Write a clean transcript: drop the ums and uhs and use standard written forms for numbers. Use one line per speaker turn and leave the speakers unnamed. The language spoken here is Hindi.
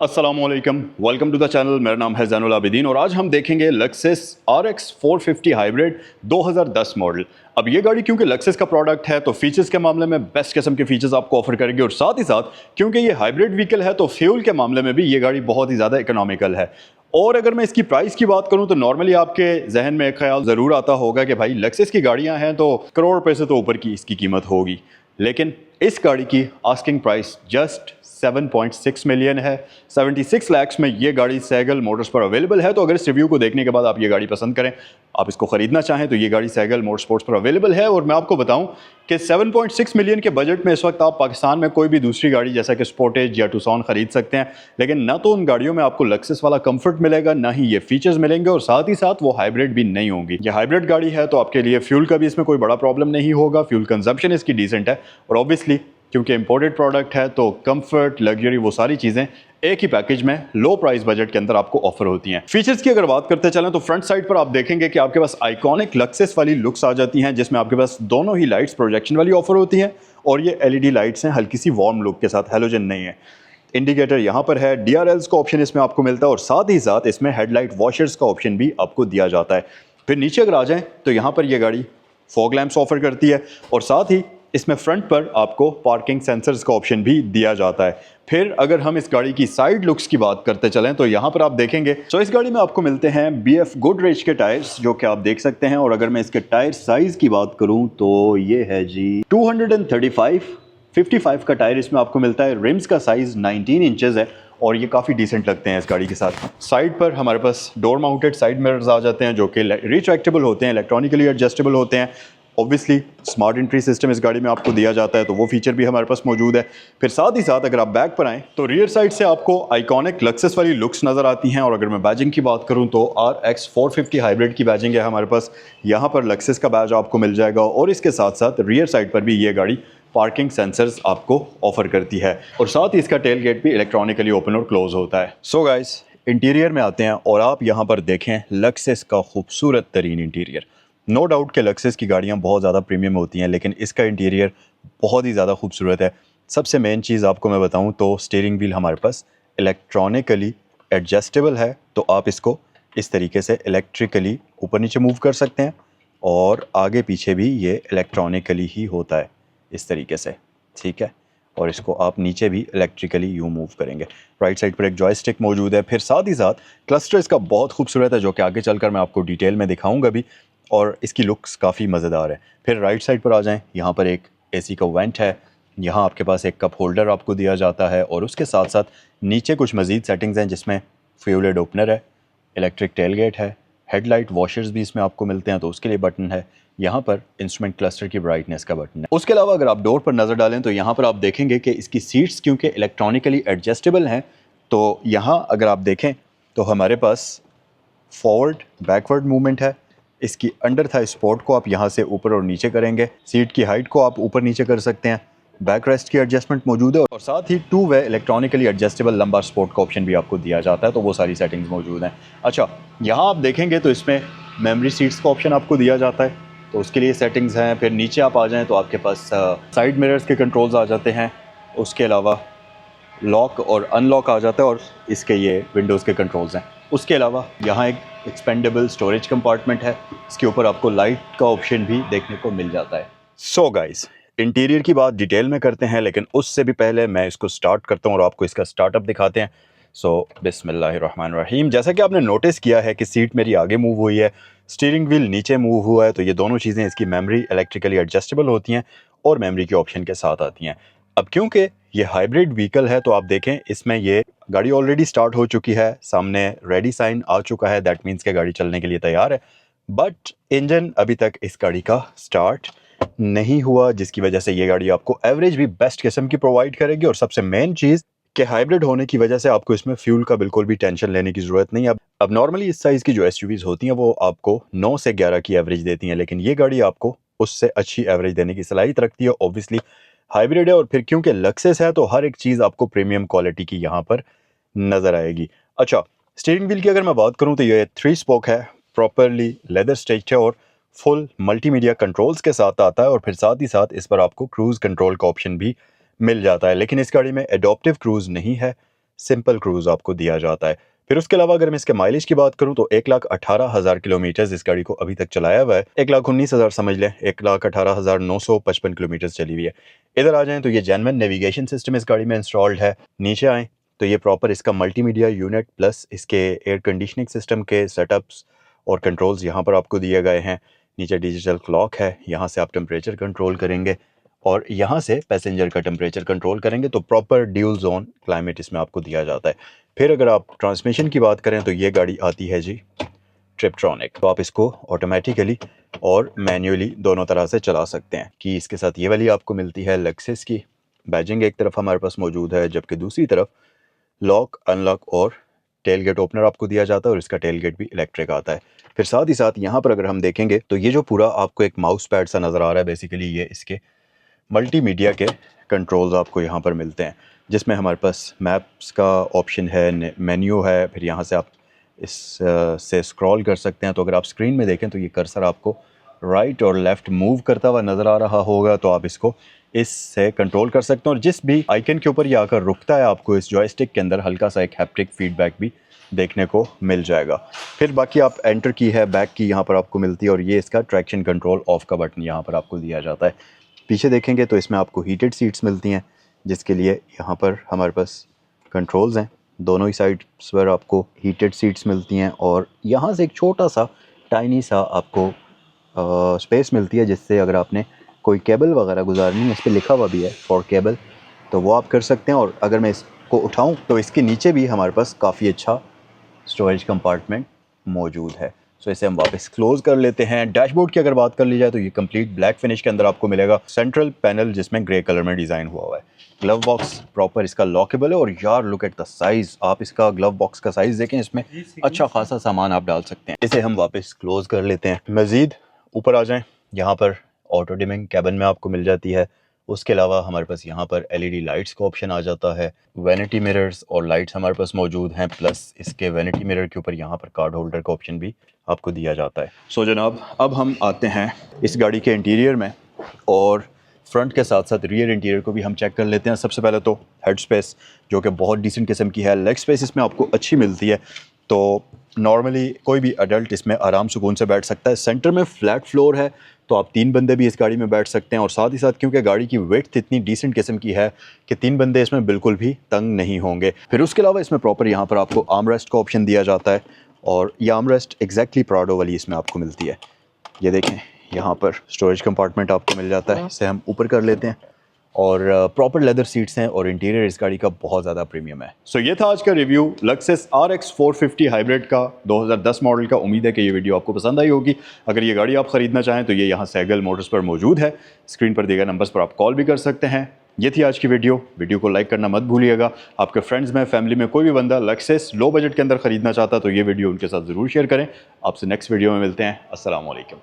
अस्सलामुअलैकुम, वेलकम टू द चैनल। मेरा नाम है ज़ैनुल आबिदीन और आज हम देखेंगे लक्सेस RX 450 हाइब्रिड 2010 मॉडल। अब ये गाड़ी क्योंकि लक्सेस का प्रोडक्ट है तो फीचर्स के मामले में बेस्ट किस्म के फीचर्स आपको ऑफर करेंगे और साथ ही साथ क्योंकि ये हाइब्रिड व्हीकल है तो फ्यूल के मामले में भी ये गाड़ी बहुत ही ज़्यादा इकोनॉमिकल है। और अगर मैं इसकी प्राइस की बात करूं तो नॉर्मली आपके जहन में एक ख्याल ज़रूर आता होगा कि भाई लक्सेस की गाड़ियां हैं तो करोड़ रुपए से तो ऊपर की इसकी कीमत होगी, लेकिन इस गाड़ी की आस्किंग प्राइस जस्ट 7.6 मिलियन है। 76 लाख में ये गाड़ी सैगल मोटर्स पर अवेलेबल है। तो अगर इस रिव्यू को देखने के बाद आप ये गाड़ी पसंद करें, आप इसको ख़रीदना चाहें तो ये गाड़ी सैगल मोटरस्पोर्ट्स पर अवेलेबल है। और मैं आपको बताऊं कि 7.6 मिलियन के बजट में इस वक्त आप पाकिस्तान में कोई भी दूसरी गाड़ी जैसा कि स्पोर्टेज या टूसॉन ख़रीद सकते हैं, लेकिन ना तो उन गाड़ियों में आपको लक्सेस वाला कंफर्ट मिलेगा, ना ही ये फीचर्स मिलेंगे और साथ ही साथ वो हाइब्रिड भी नहीं होंगी। ये हाइब्रिड गाड़ी है तो आपके लिए फ्यूल का भी इसमें कोई बड़ा प्रॉब्लम नहीं होगा। फ्यूल कंजम्पशन इसकी डिसेंट है और ऑब्वियसली क्योंकि इंपोर्टेड प्रोडक्ट है तो कंफर्ट, लग्जरी, वो सारी चीज़ें एक ही पैकेज में लो प्राइस बजट के अंदर आपको ऑफर होती हैं। फीचर्स की अगर बात करते चलें तो फ्रंट साइड पर आप देखेंगे कि आपके पास आइकॉनिक लक्सेस वाली लुक्स आ जाती हैं, जिसमें आपके पास दोनों ही लाइट्स प्रोजेक्शन वाली ऑफर होती हैं और ये LED लाइट्स हैं हल्की सी वार्म लुक के साथ, हेलोजन नहीं है। इंडिकेटर यहाँ पर है, DRLs का ऑप्शन इसमें आपको मिलता है और साथ ही साथ इसमें हेडलाइट वॉशर्स का ऑप्शन भी आपको दिया जाता है। फिर नीचे अगर आ जाएँ तो यहाँ पर यह गाड़ी फॉग लैंप्स ऑफर करती है और साथ ही इसमें फ्रंट पर आपको पार्किंग सेंसर्स का ऑप्शन भी दिया जाता है। फिर अगर हम इस गाड़ी की साइड लुक्स की बात करते चलें तो यहाँ पर आप देखेंगे तो इस गाड़ी में आपको मिलते हैं BF गोदरेज के टायर्स, जो कि आप देख सकते हैं। और अगर मैं इसके टायर साइज की बात करूँ तो ये है जी 235/55 का टायर इसमें आपको मिलता है। रिम्स का साइज 19 इंचेस है और ये काफ़ी डिसेंट लगते हैं इस गाड़ी के साथ। साइड पर हमारे पास डोर माउंटेड साइड मिरर्स आ जाते हैं जो कि रिट्रैक्टेबल होते हैं, इलेक्ट्रॉनिकली एडजस्टेबल होते हैं। ऑब्वियसली स्मार्ट एंट्री सिस्टम इस गाड़ी में आपको दिया जाता है तो वो फीचर भी हमारे पास मौजूद है। फिर साथ ही साथ अगर आप बैक पर आएँ तो रियर साइड से आपको आइकॉनिक लक्सेस वाली लुक्स नज़र आती हैं। और अगर मैं बैजिंग की बात करूं तो RX 450 हाइब्रिड की बैजिंग है हमारे पास। यहाँ पर लक्सेस का बैज आपको मिल जाएगा और इसके साथ साथ रियर साइड पर भी ये गाड़ी पार्किंग सेंसर्स आपको ऑफर करती है और साथ ही इसका टेल गेट भी इलेक्ट्रॉनिकली ओपन और क्लोज होता है। सो गाइस, इंटीरियर में आते हैं और आप यहाँ पर देखें लक्सेस का खूबसूरत तरीन इंटीरियर। नो डाउट के लक्सेस की गाड़ियाँ बहुत ज़्यादा प्रीमियम होती हैं, लेकिन इसका इंटीरियर बहुत ही ज़्यादा खूबसूरत है। सबसे मेन चीज़ आपको मैं बताऊँ तो स्टीयरिंग व्हील हमारे पास इलेक्ट्रॉनिकली एडजस्टेबल है, तो आप इसको इस तरीके से इलेक्ट्रिकली ऊपर नीचे मूव कर सकते हैं और आगे पीछे भी ये इलेक्ट्रॉनिकली ही होता है इस तरीके से, ठीक है। और इसको आप नीचे भी इलेक्ट्रिकली यूँ मूव करेंगे। राइट साइड पर एक जॉयस्टिक मौजूद है। फिर साथ ही साथ क्लस्टर इसका बहुत खूबसूरत है जो कि आगे चलकर मैं आपको डिटेल में दिखाऊंगा भी, और इसकी लुक्स काफ़ी मज़ेदार है। फिर राइट साइड पर आ जाएं, यहाँ पर एक AC का वेंट है, यहाँ आपके पास एक कप होल्डर आपको दिया जाता है और उसके साथ साथ नीचे कुछ मज़ीद सेटिंग्स हैं जिसमें फ्यूल हेड ओपनर है, इलेक्ट्रिक टेलगेट है, हेडलाइट वॉशर्स भी इसमें आपको मिलते हैं तो उसके लिए बटन है, यहाँ पर इंस्ट्रूमेंट क्लस्टर की ब्राइटनेस का बटन है। उसके अलावा अगर आप डोर पर नज़र डालें तो यहाँ पर आप देखेंगे कि इसकी सीट्स क्योंकि इलेक्ट्रॉनिकली एडजस्टेबल हैं तो यहाँ अगर आप देखें तो हमारे पास फॉरवर्ड बैकवर्ड मूवमेंट है। इसकी अंडर थाई सपोर्ट को आप यहाँ से ऊपर और नीचे करेंगे, सीट की हाइट को आप ऊपर नीचे कर सकते हैं, बैक रेस्ट की एडजस्टमेंट मौजूद है और साथ ही 2 वे इलेक्ट्रॉनिकली एडजस्टेबल लंबा सपोर्ट का ऑप्शन भी आपको दिया जाता है, तो वो सारी सेटिंग्स मौजूद हैं। अच्छा, यहाँ आप देखेंगे तो इसमें मेमोरी सीट्स का ऑप्शन आपको दिया जाता है तो उसके लिए सेटिंग्स हैं। फिर नीचे आप आ जाएँ तो आपके पास साइड मिरर्स के कंट्रोल्स आ जाते हैं, उसके अलावा लॉक और अनलॉक आ जाता है और इसके ये विंडोज़ के कंट्रोल्स हैं। उसके अलावा यहाँ एक एक्सपेंडेबल स्टोरेज कंपार्टमेंट है, इसके ऊपर आपको लाइट का ऑप्शन भी देखने को मिल जाता है। सो गाइस, इंटीरियर की बात डिटेल में करते हैं, लेकिन उससे भी पहले मैं इसको स्टार्ट करता हूँ और आपको इसका स्टार्टअप दिखाते हैं। सो बिस्मिल्लाहिर्रहमानिर्रहीम। जैसा कि आपने नोटिस किया है कि सीट मेरी आगे मूव हुई है, स्टीयरिंग व्हील नीचे मूव हुआ है, तो ये दोनों चीज़ें इसकी मेमोरी इलेक्ट्रिकली एडजस्टेबल होती हैं और मेमोरी के ऑप्शन के साथ आती हैं। अब क्योंकि ये हाइब्रिड व्हीकल है तो आप देखें इसमें ये गाड़ी ऑलरेडी स्टार्ट हो चुकी है, सामने रेडी साइन आ चुका है, दैट मीन्स कि गाड़ी चलने के लिए तैयार है, बट इंजन अभी तक इस गाड़ी का स्टार्ट नहीं हुआ, जिसकी वजह से ये गाड़ी आपको एवरेज भी बेस्ट किस्म की प्रोवाइड करेगी। और सबसे मेन चीज़ कि हाइब्रिड होने की वजह से आपको इसमें फ्यूल का बिल्कुल भी टेंशन लेने की ज़रूरत नहीं है। अब नॉर्मली इस साइज़ की जो SUVs होती हैं वो आपको 9 से 11 की एवरेज देती हैं, लेकिन ये गाड़ी आपको उससे अच्छी एवरेज देने की सलाहियत रखती है। ऑब्वियसली हाइब्रिड है और फिर क्योंकि लक्सेस है तो हर एक चीज़ आपको प्रीमियम क्वालिटी की यहाँ पर नज़र आएगी। अच्छा, स्टीयरिंग व्हील की अगर मैं बात करूँ तो ये 3 स्पोक है, प्रॉपरली लेदर स्टिच्ड है और फुल मल्टीमीडिया कंट्रोल्स के साथ आता है और फिर साथ ही साथ इस पर आपको क्रूज़ कंट्रोल का ऑप्शन भी मिल जाता है। लेकिन इस गाड़ी में एडॉप्टिव क्रूज़ नहीं है, सिंपल क्रूज़ आपको दिया जाता है। फिर उसके अलावा अगर मैं इसके माइलेज की बात करूं तो 1,18,000 किलोमीटर इस गाड़ी को अभी तक चलाया हुआ है। 1,19,000 समझ लें, 1,18,955 किलोमीटर चली हुई है। इधर आ जाएं तो ये जेन्युइन नेविगेशन सिस्टम इस गाड़ी में इंस्टॉल्ड है। नीचे आएँ तो ये प्रॉपर इसका मल्टीमीडिया यूनिट प्लस इसके एयर कंडीशनिंग सिस्टम के सेटअप्स और कंट्रोल्स यहाँ पर आपको दिए गए हैं। नीचे डिजिटल क्लॉक है, यहाँ से आप टेम्परेचर कंट्रोल करेंगे और यहाँ से पैसेंजर का टेम्परेचर कंट्रोल करेंगे, तो प्रॉपर ड्यूल जोन क्लाइमेट इसमें आपको दिया जाता है। फिर अगर आप ट्रांसमिशन की बात करें तो ये गाड़ी आती है जी ट्रिपट्रॉनिक, तो आप इसको ऑटोमेटिकली और मैन्युअली दोनों तरह से चला सकते हैं। कि इसके साथ ये वाली आपको मिलती है लेक्सिस की बैजिंग एक तरफ हमारे पास मौजूद है, जबकि दूसरी तरफ लॉक अनलॉक और टेल गेट ओपनर आपको दिया जाता है और इसका टेल गेट भी इलेक्ट्रिक आता है। फिर साथ ही साथ यहाँ पर अगर हम देखेंगे तो ये जो पूरा आपको एक माउस पैड सा नज़र आ रहा है, बेसिकली ये इसके मल्टीमीडिया के कंट्रोल्स आपको यहाँ पर मिलते हैं, जिसमें हमारे पास मैप्स का ऑप्शन है, मेन्यू है। फिर यहाँ से आप इस से स्क्रॉल कर सकते हैं। तो अगर आप स्क्रीन में देखें तो ये कर्सर आपको राइट और लेफ़्ट मूव करता हुआ नज़र आ रहा होगा, तो आप इसको इससे कंट्रोल कर सकते हैं। और जिस भी आइकन के ऊपर ये आकर रुकता है, आपको इस जॉयस्टिक के अंदर हल्का सा एक हैप्टिक फीडबैक भी देखने को मिल जाएगा। फिर बाकी आप एंटर की है, बैक की यहाँ पर आपको मिलती है और ये इसका ट्रैक्शन कंट्रोल ऑफ का बटन यहाँ पर आपको दिया जाता है। पीछे देखेंगे तो इसमें आपको हीटेड सीट्स मिलती हैं, जिसके लिए यहाँ पर हमारे पास कंट्रोल्स हैं। दोनों ही साइड्स पर आपको हीटेड सीट्स मिलती हैं और यहाँ से एक छोटा सा टाइनी सा आपको स्पेस मिलती है, जिससे अगर आपने कोई केबल वगैरह गुजारनी है, इस पर लिखा हुआ भी है फॉर केबल, तो वो आप कर सकते हैं। और अगर मैं इसको उठाऊं तो इसके नीचे भी हमारे पास काफ़ी अच्छा स्टोरेज कंपार्टमेंट मौजूद है। सो इसे हम वापस क्लोज कर लेते हैं। डैशबोर्ड की अगर बात कर ली जाए तो ये कंप्लीट ब्लैक फिनिश के अंदर आपको मिलेगा। सेंट्रल पैनल जिसमें ग्रे कलर में डिज़ाइन हुआ हुआ है। ग्लव बॉक्स प्रॉपर इसका लॉकेबल है और यार लुक एट द साइज़, आप इसका ग्लव बॉक्स का साइज़ देखें, इसमें अच्छा खासा सामान आप डाल सकते हैं। इसे हम वापस क्लोज कर लेते हैं। मज़ीद ऊपर आ जाएँ, यहाँ पर ऑटो डिमिंग कैबिन में आपको मिल जाती है। उसके अलावा हमारे पास यहाँ पर एलईडी लाइट्स का ऑप्शन आ जाता है। वैनिटी मिरर्स और लाइट्स हमारे पास मौजूद हैं, प्लस इसके वैनिटी मिरर के ऊपर यहाँ पर कार्ड होल्डर का ऑप्शन भी आपको दिया जाता है। सो जनाब, अब हम आते हैं इस गाड़ी के इंटीरियर में और फ्रंट के साथ साथ रियर इंटीरियर को भी हम चेक कर लेते हैं। सबसे पहले तो हेड स्पेस जो कि बहुत डिसेंट किस्म की है। लेग स्पेस इसमें आपको अच्छी मिलती है, तो नॉर्मली कोई भी अडल्ट इसमें आराम सुकून से बैठ सकता है। सेंटर में फ्लैट फ्लोर है, तो आप 3 बंदे भी इस गाड़ी में बैठ सकते हैं। और साथ ही साथ क्योंकि गाड़ी की वेट इतनी डिसेंट किस्म की है कि 3 बंदे इसमें बिल्कुल भी तंग नहीं होंगे। फिर उसके अलावा इसमें प्रॉपर यहाँ पर आपको आर्म रेस्ट का ऑप्शन दिया जाता है और ये आर्म रेस्ट एग्जैक्टली प्राडो वाली इसमें आपको मिलती है। ये देखें, यहाँ पर स्टोरेज कंपार्टमेंट आपको मिल जाता है। इसे हम ऊपर कर लेते हैं और प्रॉपर लेदर सीट्स हैं और इंटीरियर इस गाड़ी का बहुत ज़्यादा प्रीमियम है। सो ये था आज का रिव्यू लक्सस RX 450 हाइब्रिड का 2010 मॉडल का। उम्मीद है कि ये वीडियो आपको पसंद आई होगी। अगर ये गाड़ी आप ख़रीदना चाहें तो ये यहाँ सैगल मोटर्स पर मौजूद है। स्क्रीन पर दिए गए नंबर्स पर आप कॉल भी कर सकते हैं। ये थी आज की वीडियो को लाइक करना मत भूलिएगा। आपके फ्रेंड्स में, फैमिली में कोई भी बंदा लक्सस लो बजट के अंदर ख़रीदना चाहता तो ये वीडियो उनके साथ ज़रूर शेयर करें। आपसे नेक्स्ट वीडियो में मिलते हैं। अस्सलाम वालेकुम।